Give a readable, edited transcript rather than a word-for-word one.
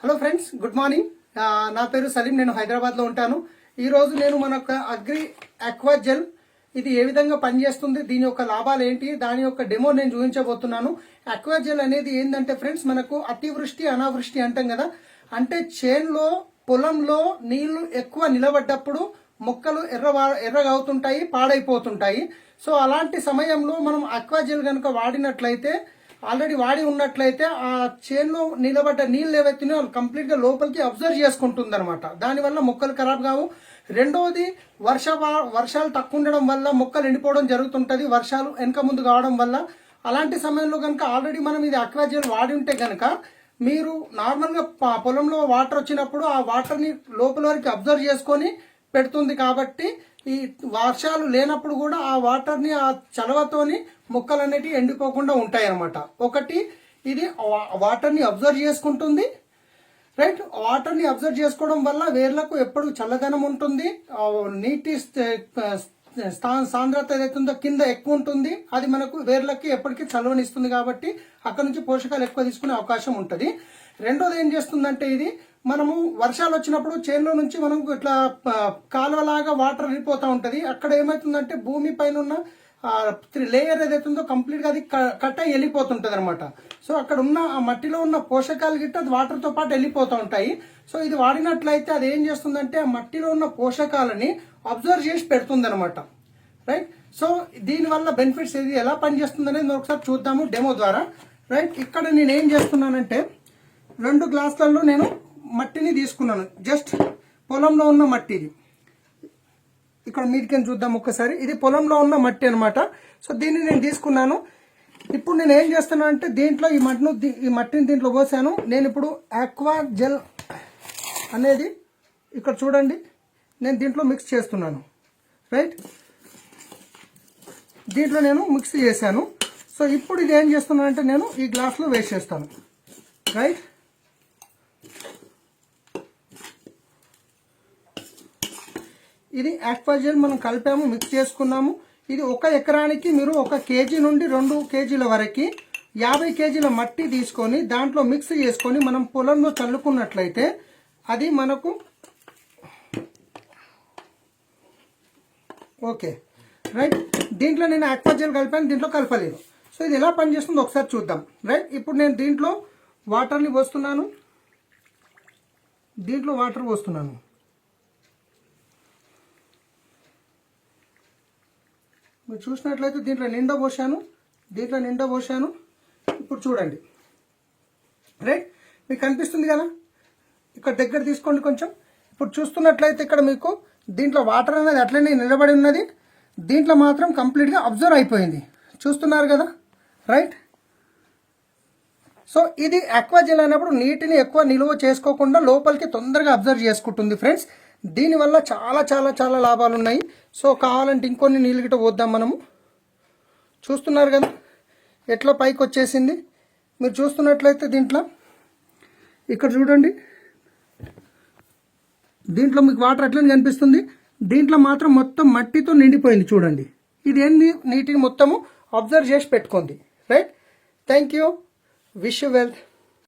Hello friends, good morning. నా పేరు సలీం. నేను హైదరాబాద్లో ఉంటాను. ఈరోజు నేను మన అగ్రి ఆక్వా జెల్ ఇది ఏ విధంగా పనిచేస్తుంది, దీని యొక్క లాభాలు ఏంటి, దాని యొక్క డెమో నేను చూపించబోతున్నాను. ఆక్వా జెల్ అనేది ఏంటంటే ఫ్రెండ్స్, మనకు అతివృష్టి అనావృష్టి అంటాం కదా, అంటే చేన్లో పొలంలో నీళ్లు ఎక్కువ నిలబడ్డప్పుడు మొక్కలు ఎర్రగా అవుతుంటాయి, పాడైపోతుంటాయి. సో అలాంటి సమయంలో మనం ఆక్వా జెల్ కనుక వాడినట్లయితే, ఆల్రెడీ వాడి ఉన్నట్లయితే ఆ చేన్లో నిలబడ్డ నీళ్ళు ఏవైతున్నాయో కంప్లీట్ గా లోపలికి అబ్జర్వ్ చేసుకుంటుంది అనమాట. దానివల్ల మొక్కలు ఖరాబ్ కావు. రెండోది, వర్షాలు తక్కువ ఉండడం వల్ల మొక్కలు ఎండిపోవడం జరుగుతుంటది, వర్షాలు వెనక ముందు కావడం వల్ల. అలాంటి సమయంలో కనుక ఆల్రెడీ మనం ఇది ఆక్వా జెల్ వాడి ఉంటే కనుక మీరు నార్మల్ గా పొలంలో వాటర్ వచ్చినప్పుడు ఆ వాటర్ ని లోపల వరకు అబ్జర్వ్ చేసుకొని పెడుతుంది. కాబట్టి ఈ వర్షాలు లేనప్పుడు కూడా ఆ వాటర్ ని ఆ చలవతోని మొక్కలు అనేటివి ఎండిపోకుండా ఉంటాయి అన్నమాట. ఒకటి, ఇది వాటర్ ని అబ్జర్వ్ చేసుకుంటుంది, రైట్. వాటర్ ని అబ్జర్వ్ చేసుకోవడం వల్ల వేర్లకు ఎప్పుడు చల్లదనం ఉంటుంది, నీటి సాంద్రత ఏదైతుందో కింద ఎక్కువ ఉంటుంది, అది మనకు వేర్లకి ఎప్పటికీ చల్లవనిస్తుంది. కాబట్టి అక్కడ నుంచి పోషకాలు ఎక్కువ తీసుకునే అవకాశం ఉంటుంది. రెండోది ఏం చేస్తుందంటే, ఇది మనము వర్షాలు వచ్చినప్పుడు చేనులో నుంచి మనం ఇట్లా కాలువలాగా వాటర్ వెళ్ళిపోతూ ఉంటుంది. అక్కడ ఏమవుతుందంటే భూమి పైన ఉన్న లేయర్ ఏదైతుందో కంప్లీట్ గా అది కట్ అయి వెళ్ళిపోతుంటది అనమాట. సో అక్కడ ఉన్న ఆ మట్టిలో ఉన్న పోషకాలు గిట్ట అది వాటర్ తో పాటు వెళ్ళిపోతూ ఉంటాయి. సో ఇది వాడినట్లయితే అది ఏం చేస్తుందంటే ఆ మట్టిలో ఉన్న పోషకాలని అబ్జర్వ్ చేసి పెడుతుంది అనమాట, రైట్. సో దీనివల్ల బెనిఫిట్స్ ఇది ఎలా పనిచేస్తుంది అనేది ఒకసారి చూద్దాము డెమో ద్వారా, రైట్. ఇక్కడ నేను ఏం చేస్తున్నానంటే 2 గ్లాసులలో నేను మట్టిని తీసుకున్నాను. జస్ట్ పొలంలో ఉన్న మట్టి, ఇది ఇక్కడ మీదికి చూద్దాం ఒక్కసారి. ఇది పొలంలో ఉన్న మట్టి అనమాట. సో దీన్ని నేను తీసుకున్నాను. ఇప్పుడు నేను ఏం చేస్తున్నాను అంటే, దీంట్లో ఈ మట్టిని దీంట్లో పోసాను. నేను ఇప్పుడు ఆక్వా జెల్ అనేది ఇక్కడ చూడండి, నేను దీంట్లో మిక్స్ చేస్తున్నాను, రైట్. దీంట్లో నేను మిక్స్ చేశాను. సో ఇప్పుడు ఇది ఏం చేస్తున్నాను అంటే, నేను ఈ గ్లాస్లో వేసేస్తాను, రైట్. ఇది ఆక్వా జెల్ మనం కలిపాము, మిక్స్ చేసుకున్నాము. ఇది 1 ఎకరానికి మీరు 1 కేజీ నుండి 2 కేజీల వరకు 50 కేజీల మట్టి తీసుకొని దాంట్లో మిక్స్ చేసుకొని మనం పొలంలో చల్లుకున్నట్లయితే అది మనకు ఓకే, రైట్. దీంట్లో నేను ఆక్వా జెల్ కలిపాను, దీంట్లో కలపలేదు. సో ఇది ఎలా పనిచేస్తుందో ఒకసారి చూద్దాం, రైట్. ఇప్పుడు నేను దీంట్లో వాటర్ని పోస్తున్నాను, దీంట్లో వాటర్ పోస్తున్నాను. మీరు చూసినట్లయితే దీంట్లో నిండా పోసాను, దీంట్లో నిండా పోసాను. ఇప్పుడు చూడండి, రైట్. మీకు కనిపిస్తుంది కదా, ఇక్కడ దగ్గర తీసుకోండి కొంచెం. ఇప్పుడు చూస్తున్నట్లయితే ఇక్కడ మీకు దీంట్లో వాటర్ అనేది అట్లనే నిలబడి ఉన్నది, దీంట్లో మాత్రం కంప్లీట్గా అబ్జర్వ్ అయిపోయింది. చూస్తున్నారు కదా, రైట్. సో ఇది ఆక్వా జెల్ అయినప్పుడు నీటిని ఎక్కువ నిలువ చేసుకోకుండా లోపలికి తొందరగా అబ్జర్వ్ చేసుకుంటుంది ఫ్రెండ్స్. దీనివల్ల చాలా చాలా చాలా లాభాలు ఉన్నాయి. సో కావాలంటే ఇంకొన్ని నీళ్ళు గిట్ట పోద్దాం మనము. చూస్తున్నారు కదా ఎట్లా పైకి వచ్చేసింది. మీరు చూస్తున్నట్లయితే దీంట్లో ఇక్కడ చూడండి, దీంట్లో మీకు వాటర్ అట్లనే కనిపిస్తుంది, దీంట్లో మాత్రం మొత్తం మట్టితో నిండిపోయింది చూడండి. ఇది ఏంది, నీటిని మొత్తము అబ్జర్వ్ చేసి పెట్టుకుంది, right. Thank you, wish you wealth.